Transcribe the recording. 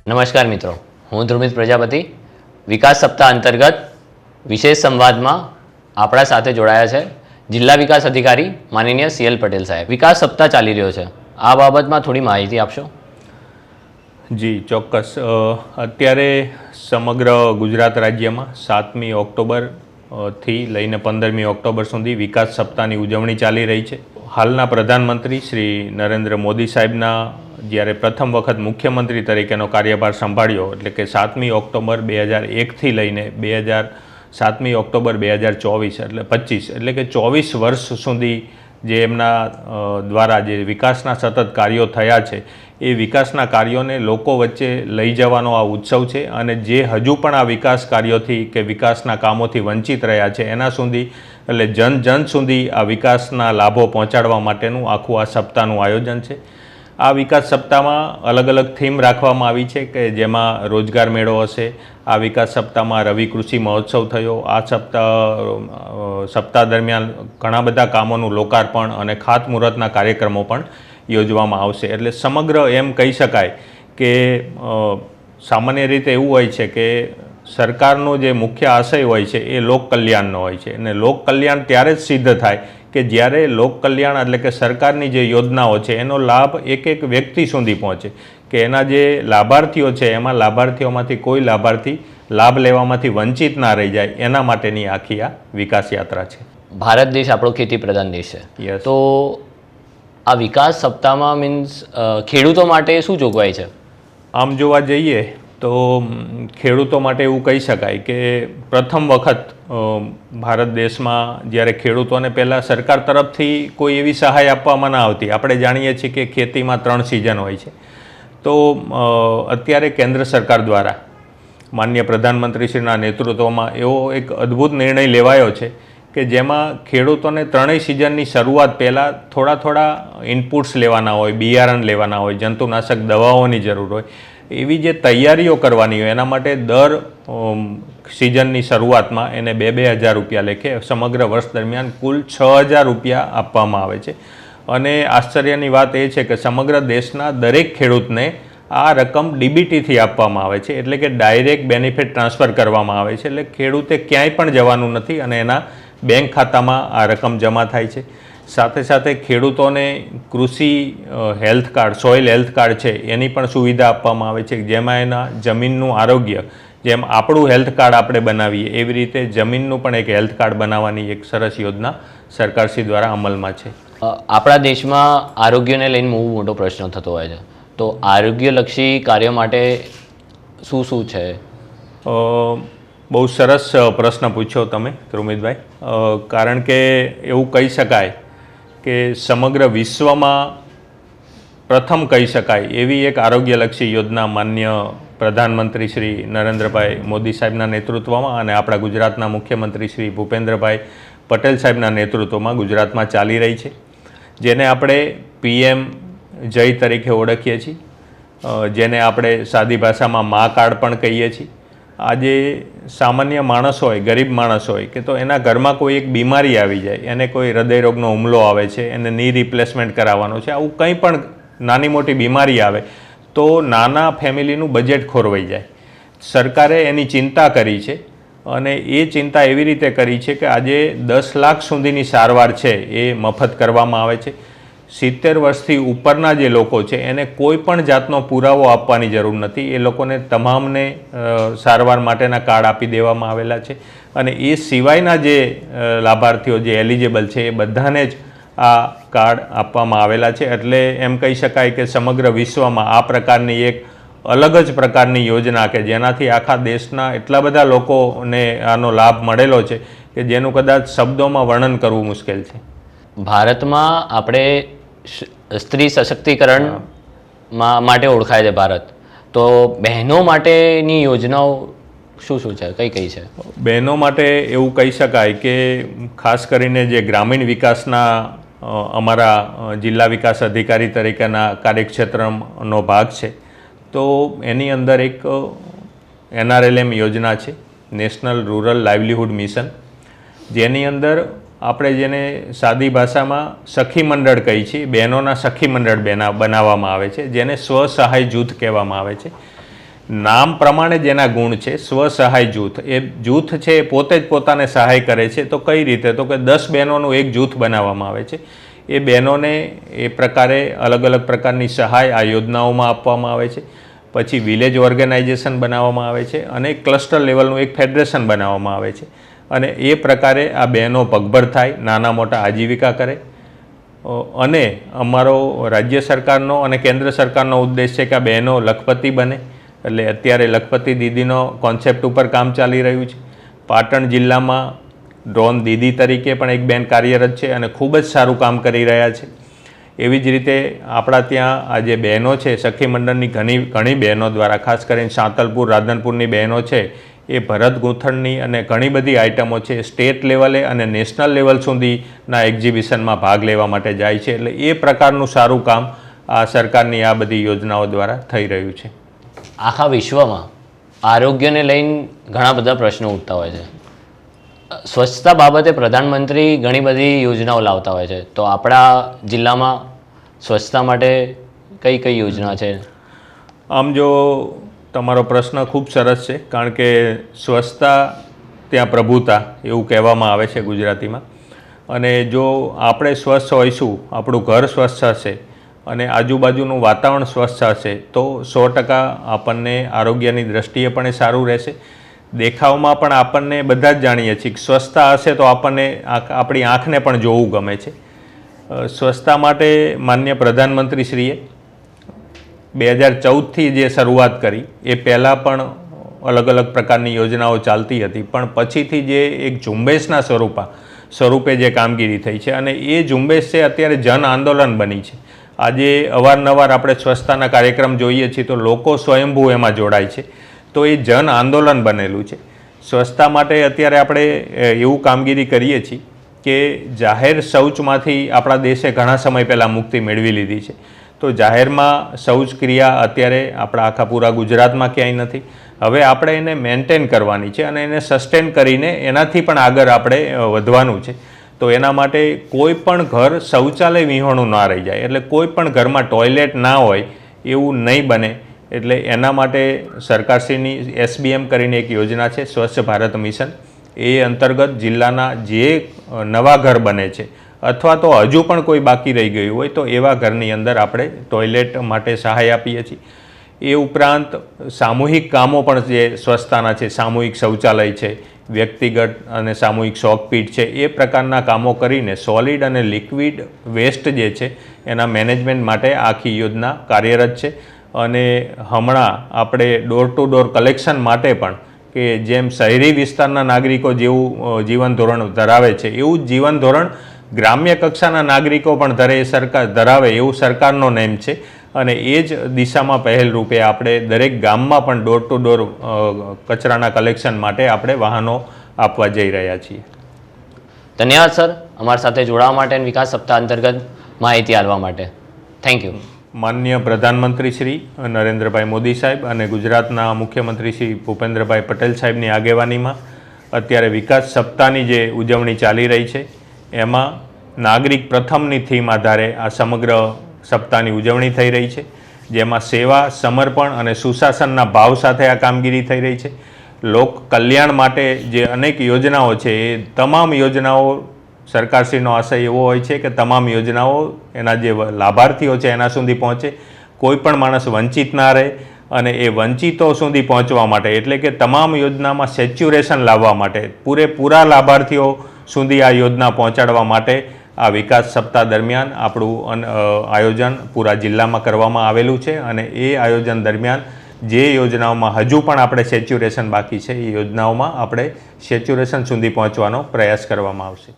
નમસ્કાર મિત્રો, હું ધ્રુમિત પ્રજાપતિ વિકાસ સપ્તાહ અંતર્ગત વિશેષ સંવાદમાં આપણા સાથે જોડાયા છે જિલ્લા વિકાસ અધિકારી માનનીય CL પટેલ સાહેબ. વિકાસ સપ્તાહ ચાલી રહ્યો છે, આ બાબતમાં થોડી માહિતી આપશો? જી ચોક્કસ. અત્યારે સમગ્ર ગુજરાત રાજ્યમાં 7મી ઓક્ટોબર થી લઈને 15મી ઓક્ટોબર સુધી વિકાસ સપ્તાહની ઉજવણી ચાલી રહી છે. હાલના પ્રધાનમંત્રી શ્રી નરેન્દ્ર મોદી સાહેબના જ્યારે પ્રથમ વખત મુખ્યમંત્રી તરીકેનો કાર્યભાર સંભાળ્યો, એટલે કે 7મી ઓક્ટોબર 2001થી લઈને 7મી ઓક્ટોબર 2024 એટલે 25 એટલે કે 24 વર્ષ સુધી જે એમના દ્વારા જે વિકાસના સતત કાર્યો થયા છે એ વિકાસના કાર્યોને લોકો વચ્ચે લઈ જવાનો આ ઉત્સવ છે. અને જે હજુ પણ આ વિકાસ કાર્યોથી કે વિકાસના કામોથી વંચિત રહ્યા છે એના સુધી એટલે જન સુધી આ વિકાસના લાભો પહોંચાડવા માટેનું આખું આ સપ્તાહનું આયોજન છે. આ વિકાસ સપ્તાહમાં અલગ અલગ થીમ રાખવામાં આવી છે કે જેમાં રોજગાર મેળો હશે. આ વિકાસ સપ્તાહમાં રવિ કૃષિ મહોત્સવ થયો. આ સપ્તાહ દરમિયાન ઘણા બધા કામોનું લોકાર્પણ અને ખાતમુહૂર્તના કાર્યક્રમો પણ યોજવામાં આવશે. એટલે સમગ્ર એમ કહી શકાય કે સામાન્ય રીતે એવું હોય છે કે સરકારનો જે મુખ્ય આશય હોય છે એ લોક કલ્યાણનો હોય છે. અને લોક કલ્યાણ ત્યારે જ સિદ્ધ થાય કે જ્યારે લોક કલ્યાણ એટલે કે સરકારની જે યોજનાઓ છે એનો લાભ એક એક વ્યક્તિ સુધી પહોંચે, કે એના જે લાભાર્થીઓ છે એમાં લાભાર્થીઓમાંથી કોઈ લાભાર્થી લાભ લેવામાંથી વંચિત ના રહી જાય, એના માટેની આખી આ વિકાસ યાત્રા છે. ભારત દેશ આપણો ખેતી પ્રધાન દેશ છે, તો આ વિકાસ સપ્તાહમાં મીન્સ ખેડૂતો માટે શું જોગવાઈ છે? આમ જોવા જઈએ તો ખેડૂતો માટે એવું કહી શકાય કે પ્રથમ વખત ભારત દેશમાં જ્યારે ખેડૂતોને પહેલાં સરકાર તરફથી કોઈ એવી સહાય આપવામાં ના આવતી. આપણે જાણીએ છીએ કે ખેતીમાં 3 સિઝન હોય છે. તો અત્યારે કેન્દ્ર સરકાર દ્વારા માનનીય પ્રધાનમંત્રીશ્રીના નેતૃત્વમાં એવો એક અદ્ભુત નિર્ણય લેવાયો છે કે જેમાં ખેડૂતોને 3ય સિઝનની શરૂઆત પહેલાં થોડા ઇનપુટ્સ લેવાના હોય, બિયારણ લેવાના હોય, જંતુનાશક દવાઓની જરૂર હોય, એવી જે તૈયારીઓ કરવાની હોય એના માટે દર સિઝનની શરૂઆતમાં એને 2,000 રૂપિયા લેખે સમગ્ર વર્ષ દરમિયાન કુલ 6,000 રૂપિયા આપવામાં આવે છે. અને આશ્ચર્યની વાત એ છે કે સમગ્ર દેશના દરેક ખેડૂતને આ રકમ DBTથી આપવામાં આવે છે, એટલે કે ડાયરેક્ટ બેનિફિટ ટ્રાન્સફર કરવામાં આવે છે. એટલે ખેડૂતે ક્યાંય પણ જવાનું નથી અને એના બેંક ખાતામાં આ રકમ જમા થાય છે. સાથે સાથે ખેડૂતોને કૃષિ health card, soil health card છે એની પણ સુવિધા આપવામાં આવે છે, જેમાં એના જમીનનું આરોગ્ય, જેમ આપણું હેલ્થ કાર્ડ આપણે બનાવીએ એવી રીતે જમીનનું પણ એક હેલ્થ કાર્ડ બનાવવાની એક સરસ યોજના સરકારશ્રી દ્વારા અમલમાં છે. આપણા દેશમાં આરોગ્યને લઈને બહુ મોટો પ્રશ્ન થતો હોય છે, તો આરોગ્યલક્ષી કાર્ય માટે શું છે? બહુ સરસ પ્રશ્ન પૂછ્યો તમે ધ્રુમિતભાઈ. કારણ કે એવું કહી શકાય કે સમગ્ર વિશ્વમાં પ્રથમ કહી શકાય એવી એક આરોગ્યલક્ષી યોજના માનનીય પ્રધાનમંત્રી શ્રી નરેન્દ્રભાઈ મોદી સાહેબના નેતૃત્વમાં અને આપણા ગુજરાતના મુખ્યમંત્રી શ્રી ભૂપેન્દ્રભાઈ પટેલ સાહેબના નેતૃત્વમાં ગુજરાતમાં ચાલી રહી છે, જેને આપણે PM જય તરીકે ઓળખીએ છીએ, જેને આપણે સાદી ભાષામાં મા કાર્ડ પણ કહીએ છીએ. આજે સામાન્ય માણસ હોય, ગરીબ માણસ હોય કે તો એના ઘરમાં કોઈ એક બીમારી આવી જાય, એને કોઈ હૃદયરોગનો હુમલો આવે છે, એને ની રિપ્લેસમેન્ટ કરાવવાનો છે, આવું કંઈ પણ નાની મોટી બીમારી આવે તો નાના ફેમિલીનું બજેટ ખોરવાઈ જાય. સરકારે એની ચિંતા કરી છે અને એ ચિંતા એવી રીતે કરી છે કે આજે 10 લાખ સુધીની સારવાર છે એ મફત કરવામાં આવે છે. 70 વર્ષથી ઉપરના જે લોકો છે એને કોઈ પણ જાતનો પુરાવો આપવાની જરૂર નથી. એ લોકોને તમામને સારવાર માટેના કાર્ડ આપી દેવામાં આવેલા છે. અને એ સિવાયના જે લાભાર્થીઓ જે એલિજિબલ છે એ બધાને જ આ કાર્ડ આપવામાં આવેલા છે. એટલે એમ કહી શકાય કે સમગ્ર વિશ્વમાં આ પ્રકારની એક અલગ જ પ્રકારની યોજના કે જેનાથી આખા દેશના એટલા બધા લોકોને આનો લાભ મળેલો છે કે જેનું કદાચ શબ્દોમાં વર્ણન કરવું મુશ્કેલ છે. ભારતમાં આપણે સ્ત્રી સશક્તિકરણ માટે ઓળખાય છે ભારત, તો બહેનો માટેની યોજનાઓ શું છે, કઈ છે? બહેનો માટે એવું કહી શકાય કે ખાસ કરીને જે ગ્રામીણ વિકાસના અમારા જિલ્લા વિકાસ અધિકારી તરીકેના કાર્યક્ષેત્રનો ભાગ છે, તો એની અંદર એક NRLM યોજના છે, નેશનલ રૂરલ લાઇવલીહુડ મિશન, જેની અંદર આપણે જેને સાદી ભાષામાં સખી મંડળ કહી છીએ, બહેનોના સખી મંડળ બનાવવામાં આવે છે, જેને સ્વસહાય જૂથ કહેવામાં આવે છે. નામ પ્રમાણે જેના ગુણ છે, સ્વસહાય જૂથ, એ જૂથ છે એ પોતે જ પોતાને સહાય કરે છે. તો કઈ રીતે? તો કે 10 બહેનોનું એક જૂથ બનાવવામાં આવે છે. એ બહેનોને એ પ્રકારે અલગ અલગ પ્રકારની સહાય આ યોજનાઓમાં આપવામાં આવે છે. પછી વિલેજ ઓર્ગેનાઇઝેશન બનાવવામાં આવે છે અને ક્લસ્ટર લેવલનું એક ફેડરેશન બનાવવામાં આવે છે. અને એ પ્રકારે આ બહેનો પગભર થાય, નાના મોટા આજીવિકા કરે. અને અમારો રાજ્ય સરકારનો અને કેન્દ્ર સરકારનો ઉદ્દેશ છે કે આ બહેનો લખપતિ બને. એટલે અત્યારે લખપતિ દીદીનો કોન્સેપ્ટ ઉપર કામ ચાલી રહ્યું છે. પાટણ જિલ્લામાં ડ્રોન દીદી તરીકે પણ એક બેન કાર્યરત છે અને ખૂબ જ સારું કામ કરી રહ્યા છે. એવી જ રીતે આપણા ત્યાં આ જે બહેનો છે, સખી મંડળની ઘણી બહેનો દ્વારા, ખાસ કરીને સાંતલપુર, રાધનપુરની બહેનો છે, એ ભરત ગૂંથણની અને ઘણી બધી આઇટમો છે, સ્ટેટ લેવલે અને નેશનલ લેવલ સુધીના એક્ઝિબિશનમાં ભાગ લેવા માટે જાય છે. એટલે એ પ્રકારનું સારું કામ આ સરકારની આ બધી યોજનાઓ દ્વારા થઈ રહ્યું છે. આખા વિશ્વમાં આરોગ્યને લઈને ઘણા બધા પ્રશ્નો ઉઠતા હોય છે. સ્વચ્છતા બાબતે પ્રધાનમંત્રી ઘણી બધી યોજનાઓ લાવતા હોય છે. તો આપણા જિલ્લામાં સ્વચ્છતા માટે કઈ કઈ યોજના છે? આમ જો તમારો પ્રશ્ન ખૂબ સરસ છે, કારણ કે સ્વચ્છતા ત્યાં પ્રભુતા એવું કહેવામાં આવે છે ગુજરાતીમાં. અને જો આપણે સ્વચ્છ હોઈશું, આપણું ઘર સ્વચ્છ હશે અને આજુબાજુનું વાતાવરણ સ્વચ્છ હશે તો 100% આપણને આરોગ્યની દ્રષ્ટિએ પણ એ સારું રહેશે. દેખાવમાં પણ આપણને બધા જ જાણીએ છીએ કે સ્વચ્છતા હશે તો આપણને આપણી આંખને પણ જોવું ગમે છે. સ્વચ્છતા માટે માનનીય પ્રધાનમંત્રીશ્રીએ 2014થી જે શરૂઆત કરી, એ પહેલાં પણ અલગ અલગ પ્રકારની યોજનાઓ ચાલતી હતી, પણ પછીથી જે એક ઝુંબેશના સ્વરૂપે જે કામગીરી થઈ છે અને એ ઝુંબેશ છે અત્યારે જન આંદોલન બની છે. આજે અવારનવાર આપણે સ્વચ્છતાના કાર્યક્રમ જોઈએ છીએ તો લોકો સ્વયંભૂ એમાં જોડાય છે. તો એ જન આંદોલન બનેલું છે. સ્વચ્છતા માટે અત્યારે આપણે એવું કામગીરી કરીએ છીએ કે જાહેર શૌચમાંથી આપણા દેશે ઘણા સમય પહેલાં મુક્તિ મેળવી લીધી છે. તો જાહેરમાં શૌચ ક્રિયા અત્યારે આપણા આખા પૂરા ગુજરાતમાં ક્યાંય નથી. હવે આપણે એને મેન્ટેન કરવાની છે અને એને સસ્ટેન કરીને એનાથી પણ આગળ આપણે વધવાનું છે. તો એના માટે કોઈ પણ ઘર શૌચાલય વિહોણું ના રહી જાય, એટલે કોઈ પણ ઘરમાં ટોયલેટ ના હોય એવું નહીં બને. એટલે એના માટે સરકારશ્રીની SBM કરીને એક યોજના છે, સ્વચ્છ ભારત મિશન. એ અંતર્ગત જિલ્લાના જે નવા ઘર બને છે અથવા તો હજુ પણ કોઈ બાકી રહી ગયું હોય તો એવા ઘરની અંદર આપણે ટોયલેટ માટે સહાય આપીએ છીએ. એ ઉપરાંત સામૂહિક કામો પણ જે સ્વચ્છતાના છે, સામૂહિક શૌચાલય છે, વ્યક્તિગત અને સામૂહિક શોકપીટ છે, એ પ્રકારના કામો કરીને સોલિડ અને લિક્વિડ વેસ્ટ જે છે એના મેનેજમેન્ટ માટે આખી યોજના કાર્યરત છે. અને હમણાં આપણે ડોર ટુ ડોર કલેક્શન માટે પણ, કે જેમ શહેરી વિસ્તારના નાગરિકો જેવું જીવન ધોરણ ધરાવે છે એવું જ જીવન ધોરણ ગ્રામ્ય કક્ષાના નાગરિકો પણ ધરાવે એવું સરકારનો નેમ છે. અને એ જ દિશામાં પહેલ રૂપે આપણે દરેક ગામમાં પણ ડોર ટુ ડોર કચરાના કલેક્શન માટે આપણે વાહનો આપવા જઈ રહ્યા છીએ. ધન્યવાદ સર, અમારી સાથે જોડાવા માટે અને વિકાસ સપ્તાહ અંતર્ગત માહિતી આપવા માટે. Thank you. માનનીય પ્રધાનમંત્રી શ્રી નરેન્દ્રભાઈ મોદી સાહેબ અને ગુજરાતના મુખ્યમંત્રી શ્રી ભૂપેન્દ્રભાઈ પટેલ સાહેબની આગેવાનીમાં અત્યારે વિકાસ સપ્તાહની જે ઉજવણી ચાલી રહી છે એમાં નાગરિક પ્રથમની થીમ આધારે આ સમગ્ર સપ્તાહની ઉજવણી થઈ રહી છે. જેમાં સેવા, સમર્પણ અને સુશાસનના ભાવ સાથે આ કામગીરી થઈ રહી છે. લોક કલ્યાણ માટે જે અનેક યોજનાઓ છે એ તમામ યોજનાઓ, સરકારશ્રીનો આશય એવો હોય છે કે તમામ યોજનાઓ એના જે લાભાર્થીઓ છે એના સુધી પહોંચે, કોઈ પણ માણસ વંચિત ના રહે. અને એ વંચિતો સુધી પહોંચવા માટે, એટલે કે તમામ યોજનામાં સેચ્યુરેશન લાવવા માટે, પૂરેપૂરા લાભાર્થીઓ સુધી આ યોજના પહોંચાડવા માટે આ વિકાસ સપ્તાહ દરમિયાન આપણું આયોજન પૂરા જિલ્લામાં કરવામાં આવેલું છે. અને એ આયોજન દરમિયાન જે યોજનાઓમાં હજુ પણ આપણે સેચ્યુરેશન બાકી છે એ યોજનાઓમાં આપણે સેચ્યુરેશન સુધી પહોંચવાનો પ્રયાસ કરવામાં આવશે.